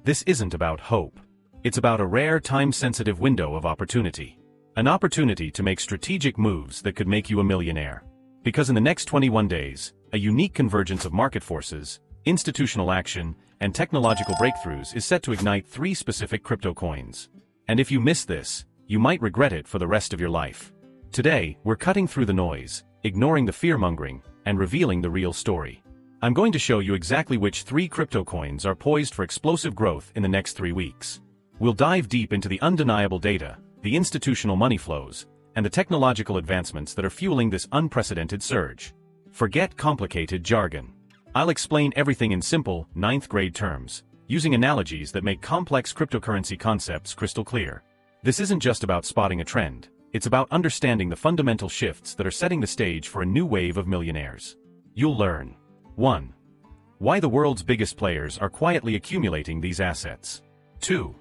This isn't about hope. It's about a rare time-sensitive window of opportunity. An opportunity to make strategic moves that could make you a millionaire. Because in the next 21 days, a unique convergence of market forces, institutional action, and technological breakthroughs is set to ignite 3 specific crypto coins. And if you miss this, you might regret it for the rest of your life. Today, we're cutting through the noise, ignoring the fear-mongering, and revealing the real story. I'm going to show you exactly which 3 crypto coins are poised for explosive growth in the next 3 weeks. We'll dive deep into the undeniable data, the institutional money flows, and the technological advancements that are fueling this unprecedented surge. Forget complicated jargon. I'll explain everything in simple, 9th grade terms, using analogies that make complex cryptocurrency concepts crystal clear. This isn't just about spotting a trend, it's about understanding the fundamental shifts that are setting the stage for a new wave of millionaires. You'll learn. 1. Why the world's biggest players are quietly accumulating these assets. 2.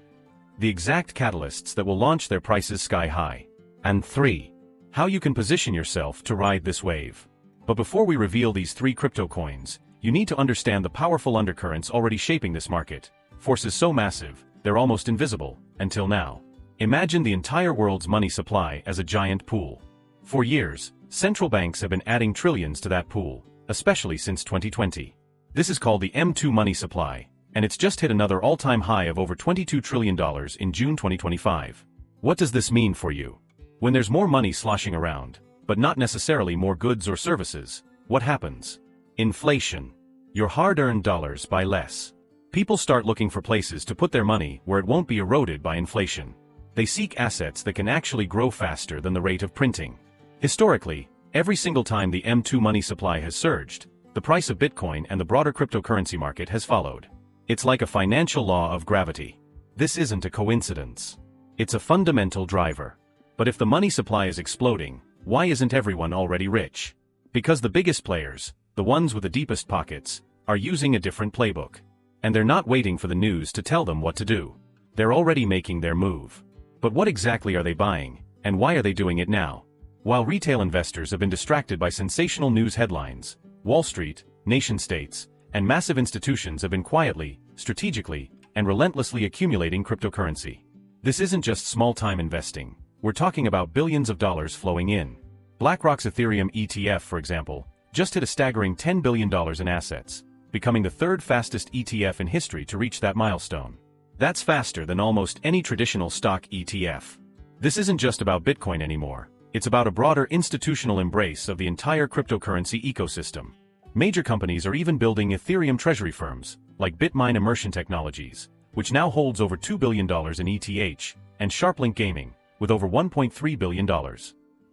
The exact catalysts that will launch their prices sky high. And 3. How you can position yourself to ride this wave. But before we reveal these 3 crypto coins, you need to understand the powerful undercurrents already shaping this market. Forces so massive, they're almost invisible, until now. Imagine the entire world's money supply as a giant pool. For years, central banks have been adding trillions to that pool, especially since 2020. This is called the M2 money supply, and it's just hit another all-time high of over $22 trillion in June 2025. What does this mean for you? When there's more money sloshing around, but not necessarily more goods or services, what happens? Inflation. Your hard-earned dollars buy less. People start looking for places to put their money where it won't be eroded by inflation. They seek assets that can actually grow faster than the rate of printing. Historically, every single time the M2 money supply has surged, the price of Bitcoin and the broader cryptocurrency market has followed. It's like a financial law of gravity. This isn't a coincidence. It's a fundamental driver. But if the money supply is exploding, why isn't everyone already rich? Because the biggest players, the ones with the deepest pockets, are using a different playbook. And they're not waiting for the news to tell them what to do. They're already making their move. But what exactly are they buying, and why are they doing it now? While retail investors have been distracted by sensational news headlines, Wall Street, nation-states, and massive institutions have been quietly, strategically, and relentlessly accumulating cryptocurrency. This isn't just small-time investing. We're talking about billions of dollars flowing in. BlackRock's Ethereum ETF, for example, just hit a staggering $10 billion in assets, becoming the 3rd fastest ETF in history to reach that milestone. That's faster than almost any traditional stock ETF. This isn't just about Bitcoin anymore. It's about a broader institutional embrace of the entire cryptocurrency ecosystem. Major companies are even building Ethereum treasury firms, like Bitmine Immersion Technologies, which now holds over $2 billion in ETH, and Chainlink Gaming, with over $1.3 billion.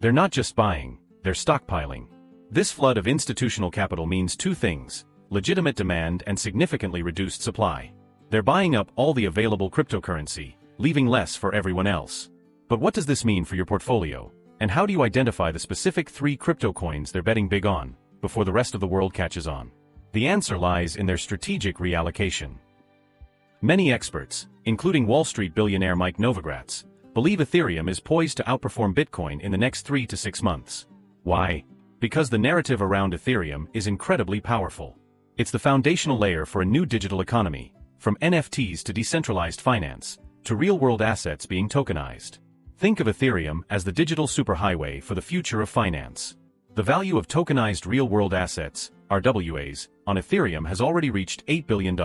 They're not just buying, they're stockpiling. This flood of institutional capital means 2 things: legitimate demand and significantly reduced supply. They're buying up all the available cryptocurrency, leaving less for everyone else. But what does this mean for your portfolio? And how do you identify the specific 3 crypto coins they're betting big on, before the rest of the world catches on? The answer lies in their strategic reallocation. Many experts, including Wall Street billionaire Mike Novogratz, believe Ethereum is poised to outperform Bitcoin in the next 3 to 6 months. Why? Because the narrative around Ethereum is incredibly powerful. It's the foundational layer for a new digital economy, from NFTs to decentralized finance, to real-world assets being tokenized. Think of Ethereum as the digital superhighway for the future of finance. The value of tokenized real-world assets, RWAs, on Ethereum has already reached $8 billion,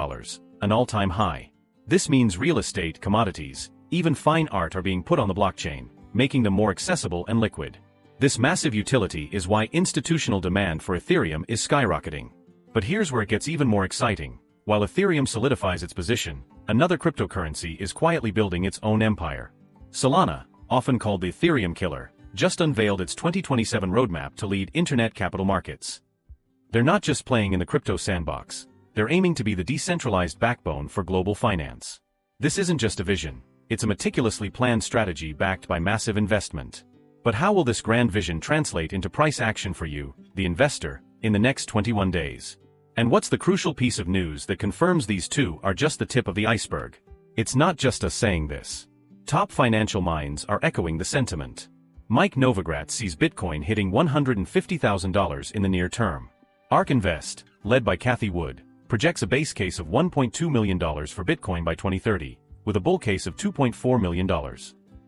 an all-time high. This means real estate, commodities, even fine art are being put on the blockchain, making them more accessible and liquid. This massive utility is why institutional demand for Ethereum is skyrocketing. But here's where it gets even more exciting. While Ethereum solidifies its position, another cryptocurrency is quietly building its own empire. Solana, often called the Ethereum killer, just unveiled its 2027 roadmap to lead internet capital markets. They're not just playing in the crypto sandbox, they're aiming to be the decentralized backbone for global finance. This isn't just a vision, it's a meticulously planned strategy backed by massive investment. But how will this grand vision translate into price action for you, the investor, in the next 21 days? And what's the crucial piece of news that confirms these 2 are just the tip of the iceberg? It's not just us saying this. Top financial minds are echoing the sentiment. Mike Novogratz sees Bitcoin hitting $150,000 in the near term. ARK Invest, led by Cathie Wood, projects a base case of $1.2 million for Bitcoin by 2030, with a bull case of $2.4 million.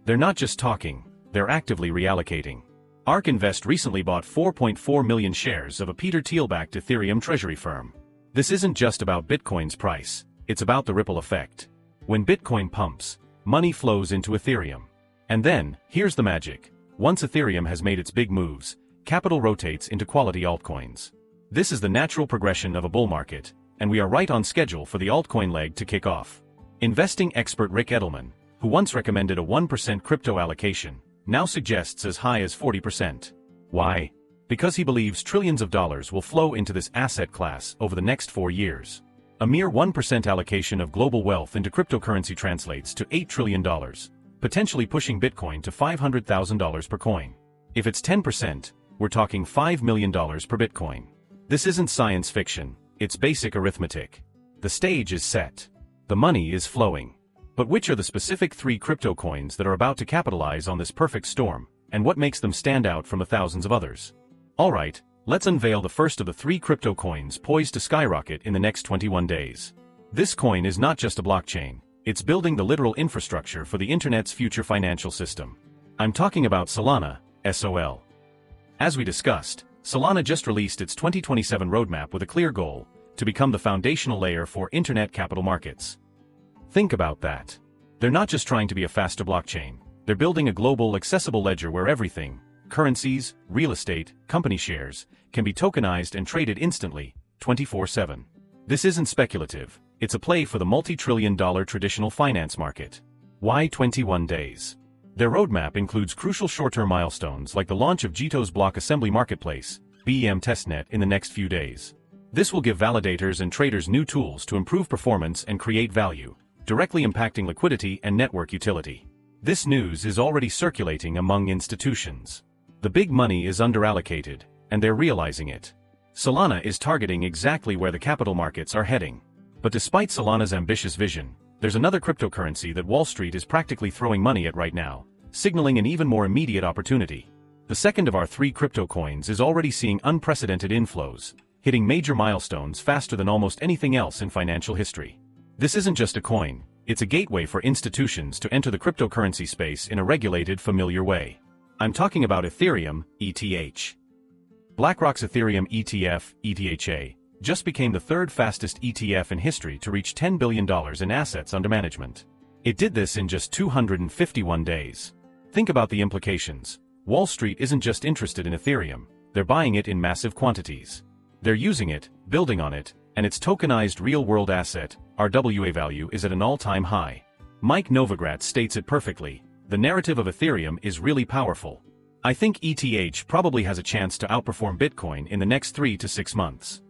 They're not just talking, they're actively reallocating. ARK Invest recently bought 4.4 million shares of a Peter Thiel-backed Ethereum treasury firm. This isn't just about Bitcoin's price, it's about the ripple effect. When Bitcoin pumps, money flows into Ethereum. And then, here's the magic. Once Ethereum has made its big moves, capital rotates into quality altcoins. This is the natural progression of a bull market, and we are right on schedule for the altcoin leg to kick off. Investing expert Rick Edelman, who once recommended a 1% crypto allocation, now suggests as high as 40%. Why? Because he believes trillions of dollars will flow into this asset class over the next 4 years. A mere 1% allocation of global wealth into cryptocurrency translates to $8 trillion, potentially pushing Bitcoin to $500,000 per coin. If it's 10%, we're talking $5 million per Bitcoin. This isn't science fiction, it's basic arithmetic. The stage is set. The money is flowing. But which are the specific 3 crypto coins that are about to capitalize on this perfect storm, and what makes them stand out from the thousands of others? Alright, let's unveil the first of the 3 crypto coins poised to skyrocket in the next 21 days. This coin is not just a blockchain, it's building the literal infrastructure for the internet's future financial system. I'm talking about Solana, SOL. As we discussed, Solana just released its 2027 roadmap with a clear goal, to become the foundational layer for internet capital markets. Think about that. They're not just trying to be a faster blockchain, they're building a global, accessible ledger where everything, currencies, real estate, company shares, can be tokenized and traded instantly, 24/7. This isn't speculative, it's a play for the multi-trillion-dollar traditional finance market. Why 21 days? Their roadmap includes crucial short-term milestones like the launch of Jito's block assembly marketplace, BEM testnet, in the next few days. This will give validators and traders new tools to improve performance and create value, directly impacting liquidity and network utility. This news is already circulating among institutions. The big money is underallocated, and they're realizing it. Solana is targeting exactly where the capital markets are heading. But despite Solana's ambitious vision, there's another cryptocurrency that Wall Street is practically throwing money at right now, signaling an even more immediate opportunity. The second of our 3 crypto coins is already seeing unprecedented inflows, hitting major milestones faster than almost anything else in financial history. This isn't just a coin, it's a gateway for institutions to enter the cryptocurrency space in a regulated, familiar way. I'm talking about Ethereum, ETH. BlackRock's Ethereum ETF, ETHA, just became the 3rd fastest ETF in history to reach $10 billion in assets under management. It did this in just 251 days. Think about the implications. Wall Street isn't just interested in Ethereum, they're buying it in massive quantities. They're using it, building on it, and its tokenized real-world asset, RWA value, is at an all-time high. Mike Novogratz states it perfectly: the narrative of Ethereum is really powerful. I think ETH probably has a chance to outperform Bitcoin in the next 3 to 6 months.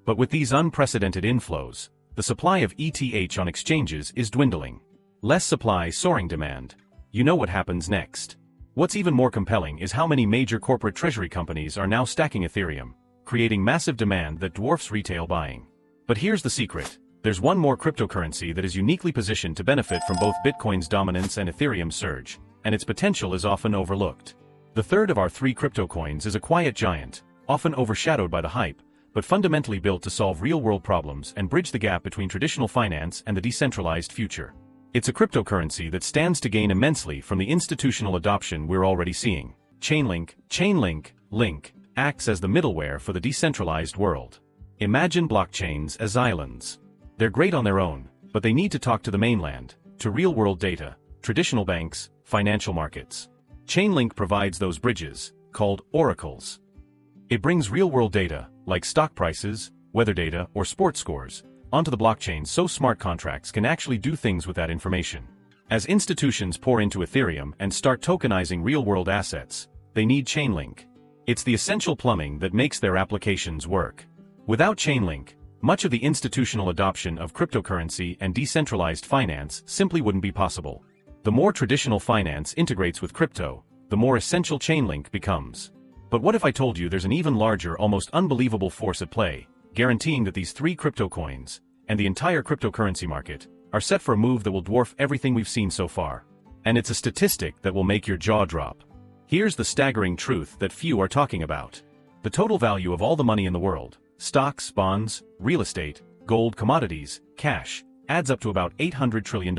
But with these unprecedented inflows, the supply of ETH on exchanges is dwindling. Less supply, soaring demand. You know what happens next. What's even more compelling is how many major corporate treasury companies are now stacking Ethereum, creating massive demand that dwarfs retail buying. But here's the secret. There's one more cryptocurrency that is uniquely positioned to benefit from both Bitcoin's dominance and Ethereum's surge, and its potential is often overlooked. The third of our 3 crypto coins is a quiet giant, often overshadowed by the hype, but fundamentally built to solve real-world problems and bridge the gap between traditional finance and the decentralized future. It's a cryptocurrency that stands to gain immensely from the institutional adoption we're already seeing. Chainlink acts as the middleware for the decentralized world. Imagine blockchains as islands. They're great on their own, but they need to talk to the mainland, to real-world data, traditional banks, financial markets. Chainlink provides those bridges, called oracles. It brings real-world data, like stock prices, weather data, or sports scores, onto the blockchain so smart contracts can actually do things with that information. As institutions pour into Ethereum and start tokenizing real-world assets, they need Chainlink. It's the essential plumbing that makes their applications work. Without Chainlink, much of the institutional adoption of cryptocurrency and decentralized finance simply wouldn't be possible. The more traditional finance integrates with crypto, the more essential Chainlink becomes. But what if I told you there's an even larger, almost unbelievable force at play, guaranteeing that these 3 crypto coins, and the entire cryptocurrency market, are set for a move that will dwarf everything we've seen so far? And it's a statistic that will make your jaw drop. Here's the staggering truth that few are talking about. The total value of all the money in the world, stocks, bonds, real estate, gold, commodities, cash, adds up to about $800 trillion.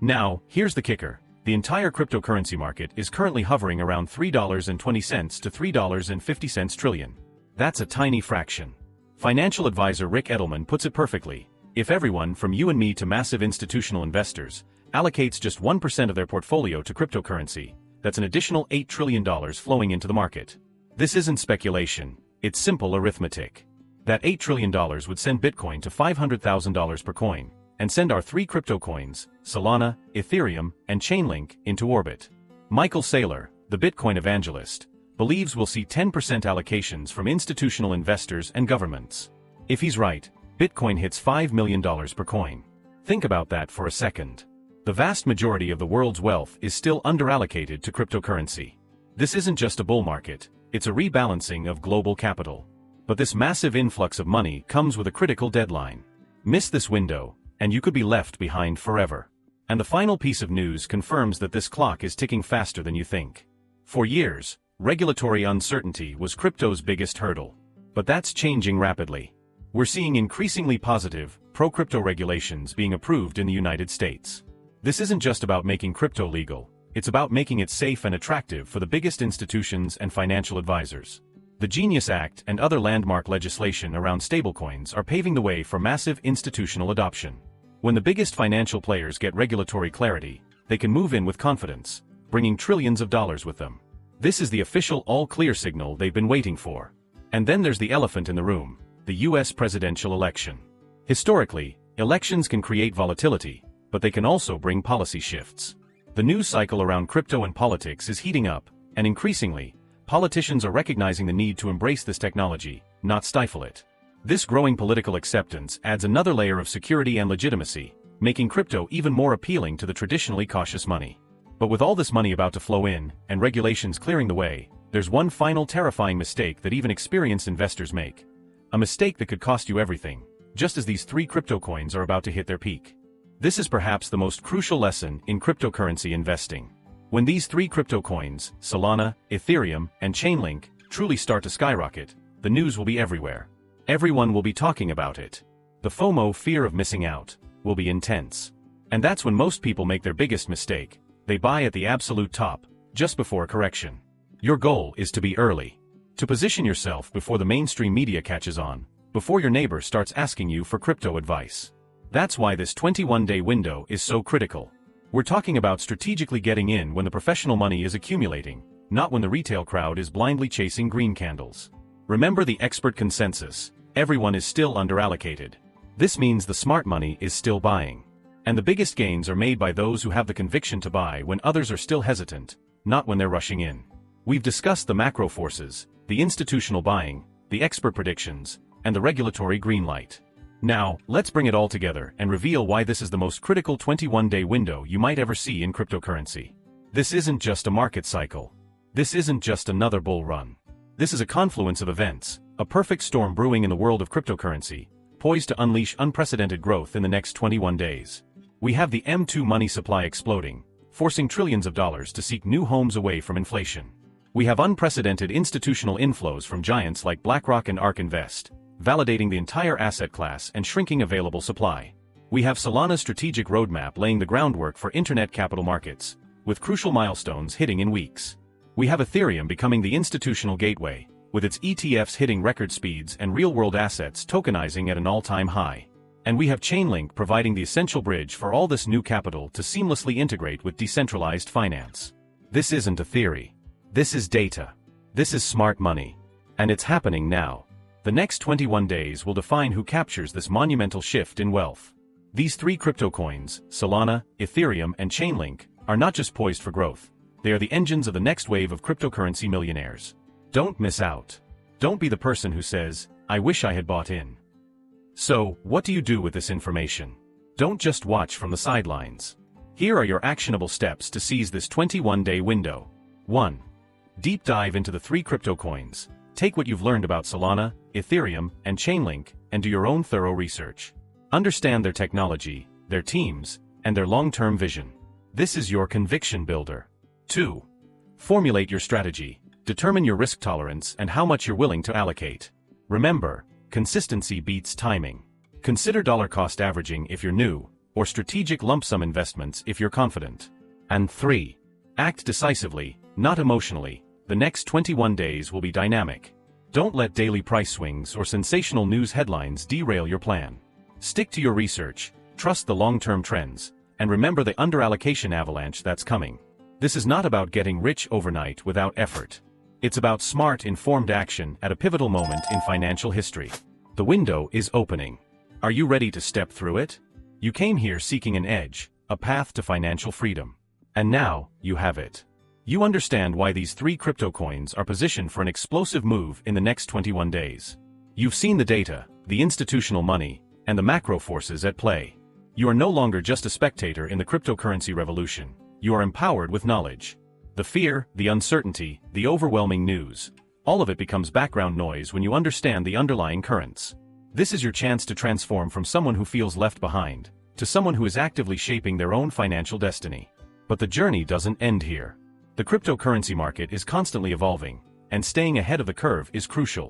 Now, here's the kicker. The entire cryptocurrency market is currently hovering around $3.20 to $3.50 trillion. That's a tiny fraction. Financial advisor Rick Edelman puts it perfectly. If everyone, from you and me to massive institutional investors, allocates just 1% of their portfolio to cryptocurrency, that's an additional $8 trillion flowing into the market. This isn't speculation, it's simple arithmetic. That $8 trillion would send Bitcoin to $500,000 per coin, and send our three crypto coins, Solana, Ethereum, and Chainlink, into orbit. Michael Saylor, the Bitcoin evangelist, believes we'll see 10% allocations from institutional investors and governments. If he's right, Bitcoin hits $5 million per coin. Think about that for a second. The vast majority of the world's wealth is still underallocated to cryptocurrency. This isn't just a bull market, it's a rebalancing of global capital. But this massive influx of money comes with a critical deadline. Miss this window, and you could be left behind forever. And the final piece of news confirms that this clock is ticking faster than you think. For years, regulatory uncertainty was crypto's biggest hurdle. But that's changing rapidly. We're seeing increasingly positive, pro-crypto regulations being approved in the United States. This isn't just about making crypto legal, it's about making it safe and attractive for the biggest institutions and financial advisors. The Genius Act and other landmark legislation around stablecoins are paving the way for massive institutional adoption. When the biggest financial players get regulatory clarity, they can move in with confidence, bringing trillions of dollars with them. This is the official all-clear signal they've been waiting for. And then there's the elephant in the room, the US presidential election. Historically, elections can create volatility, but they can also bring policy shifts. The news cycle around crypto and politics is heating up, and increasingly, politicians are recognizing the need to embrace this technology, not stifle it. This growing political acceptance adds another layer of security and legitimacy, making crypto even more appealing to the traditionally cautious money. But with all this money about to flow in, and regulations clearing the way, there's one final terrifying mistake that even experienced investors make. A mistake that could cost you everything, just as these three crypto coins are about to hit their peak. This is perhaps the most crucial lesson in cryptocurrency investing. When these three crypto coins, Solana, Ethereum, and Chainlink, truly start to skyrocket, the news will be everywhere. Everyone will be talking about it. The FOMO, fear of missing out, will be intense. And that's when most people make their biggest mistake. They buy at the absolute top, just before a correction. Your goal is to be early. To position yourself before the mainstream media catches on, before your neighbor starts asking you for crypto advice. That's why this 21-day window is so critical. We're talking about strategically getting in when the professional money is accumulating, not when the retail crowd is blindly chasing green candles. Remember the expert consensus: everyone is still underallocated. This means the smart money is still buying. And the biggest gains are made by those who have the conviction to buy when others are still hesitant, not when they're rushing in. We've discussed the macro forces, the institutional buying, the expert predictions, and the regulatory green light. Now, let's bring it all together and reveal why this is the most critical 21-day window you might ever see in cryptocurrency. This isn't just a market cycle. This isn't just another bull run. This is a confluence of events, a perfect storm brewing in the world of cryptocurrency, poised to unleash unprecedented growth in the next 21 days. We have the M2 money supply exploding, forcing trillions of dollars to seek new homes away from inflation. We have unprecedented institutional inflows from giants like BlackRock and ARK Invest, validating the entire asset class and shrinking available supply. We have Solana's strategic roadmap laying the groundwork for internet capital markets, with crucial milestones hitting in weeks. We have Ethereum becoming the institutional gateway, with its ETFs hitting record speeds and real-world assets tokenizing at an all-time high. And we have Chainlink providing the essential bridge for all this new capital to seamlessly integrate with decentralized finance. This isn't a theory. This is data. This is smart money. And it's happening now. The next 21 days will define who captures this monumental shift in wealth. These three crypto coins, Solana, Ethereum, and Chainlink, are not just poised for growth. They are the engines of the next wave of cryptocurrency millionaires. Don't miss out. Don't be the person who says, "I wish I had bought in." So, what do you do with this information? Don't just watch from the sidelines. Here are your actionable steps to seize this 21-day window. 1. Deep dive into the three crypto coins. Take what you've learned about Solana, Ethereum, and Chainlink, and do your own thorough research. Understand their technology, their teams, and their long-term vision. This is your conviction builder. 2. Formulate your strategy. Determine your risk tolerance and how much you're willing to allocate. Remember, consistency beats timing. Consider dollar cost averaging if you're new, or strategic lump sum investments if you're confident. And 3. Act decisively, not emotionally. The next 21 days will be dynamic. Don't let daily price swings or sensational news headlines derail your plan. Stick to your research, trust the long-term trends, and remember the underallocation avalanche that's coming. This is not about getting rich overnight without effort. It's about smart, informed action at a pivotal moment in financial history. The window is opening. Are you ready to step through it? You came here seeking an edge, a path to financial freedom. And now, you have it. You understand why these 3 crypto coins are positioned for an explosive move in the next 21 days. You've seen the data, the institutional money, and the macro forces at play. You are no longer just a spectator in the cryptocurrency revolution. You are empowered with knowledge. The fear, the uncertainty, the overwhelming news, all of it becomes background noise when you understand the underlying currents. This is your chance to transform from someone who feels left behind, to someone who is actively shaping their own financial destiny. But the journey doesn't end here. The cryptocurrency market is constantly evolving, and staying ahead of the curve is crucial.